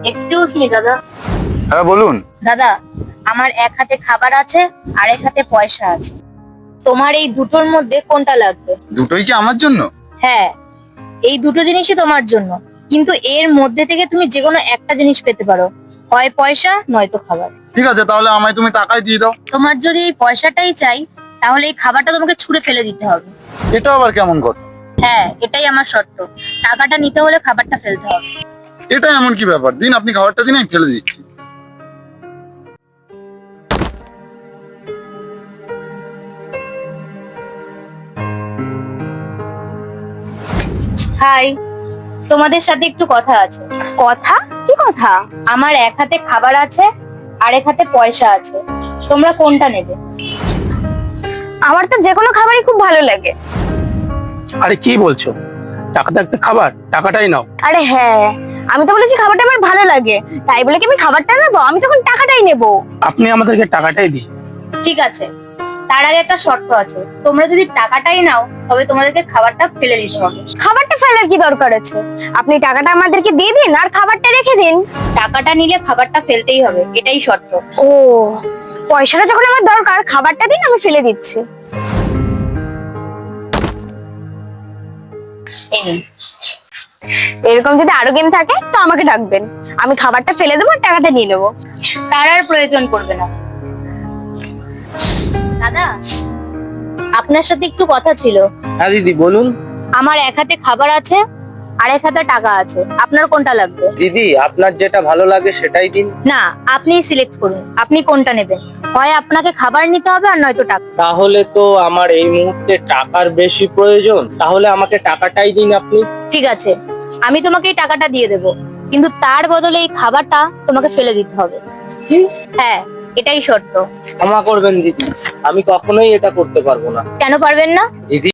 Excuse me দাদা। হ্যাঁ বলুন। দাদা, আমার এক হাতে খাবার আছে আর এক হাতে পয়সা আছে। তোমার এই দুটোর মধ্যে কোনটা লাগবে? দুটোই কি আমার জন্য? হ্যাঁ, এই দুটো জিনিসই তোমার জন্য, কিন্তু এর মধ্যে থেকে তুমি যে কোনো একটা জিনিস পেতে পারো, হয় পয়সা নয়তো খাবার। ঠিক আছে, তাহলে আমায় তুমি টাকাই দিয়ে দাও। তোমার যদি এই পয়সাটাই চাই, তাহলে এই খাবারটা তোমাকে ছুঁড়ে ফেলে দিতে হবে। এটা আবার কেমন কথা? হ্যাঁ, এটাই আমার শর্ত। টাকাটা নিতে হলে খাবারটা ফেলতে হবে। এটা এমন কি ব্যাপার? দিন, আপনি খাবারটা দিন, আমি ফেলে দিচ্ছি। হাই, তোমাদের সাথে একটু কথা আছে। কথা? কি কথা? আমার এক হাতে খাবার আছে আর এক হাতে পয়সা আছে, তোমরা কোনটা নেবে? আমার তো যে কোনো খাবারই খুব ভালো লাগে। আরে কি বলছো? টাকা থাকতে খাবার, টাকাটাই নাও। আরে হ্যাঁ, আমি তো বলেছি খাবারটা আমার ভালো লাগে, তাই বলে কি আমি খাবারটা নেবো? আমি তখন টাকাটাই নেবো। আপনি আমাদেরকে টাকাটাই দিন। ঠিক আছে, তার আগে একটা শর্ত আছে। তোমরা যদি টাকাটাই নাও, তবে তোমাদেরকে খাবারটা ফেলে দিতে হবে। খাবারটা ফেলার কি দরকার আছে? আপনি টাকাটা আমাদেরকে দিয়ে দিন আর খাবারটা রেখে দিন। টাকাটা নিলে খাবারটা ফেলতেই হবে, এটাই শর্ত। ও, পয়সাটা যখন আমার দরকার, খাবারটা দিন, আমি ফেলে দিচ্ছি। এই নিন। এরকম যদি আরো গেম থাকে তো আমাকে ডাকবেন, আমি খাবারটা ফেলে দেবো আর টাকাটা নিয়ে নেবো। তার আর প্রয়োজন পড়বে না। দাদা, আপনার সাথে একটু কথা ছিল। হ্যাঁ দিদি বলুন। আমার এক হাতে খাবার আছে আর এক হাতে টাকা আছে, আপনার কোনটা লাগবে? দিদি আপনার যেটা ভালো লাগে সেটাই দিন। না, আপনি সিলেক্ট করুন, আপনি কোনটা নেবেন। হয় আপনাকে খাবার নিতে হবে আর নয়তো টাকা। তাহলে তো আমার এই মুহূর্তে টাকার বেশি প্রয়োজন, তাহলে আমাকে টাকাটাই দিন আপনি। ঠিক আছে, আমি তোমাকে এই টাকাটা দিয়ে দেবো, কিন্তু তার বদলে এই খাবারটা তোমাকে ফেলে দিতে হবে। কি? হ্যাঁ, এটাই শর্ত। ক্ষমা করবেন দিদি, আমি কখনোই এটা করতে পারবো না। কেন পারবেন না? দিদি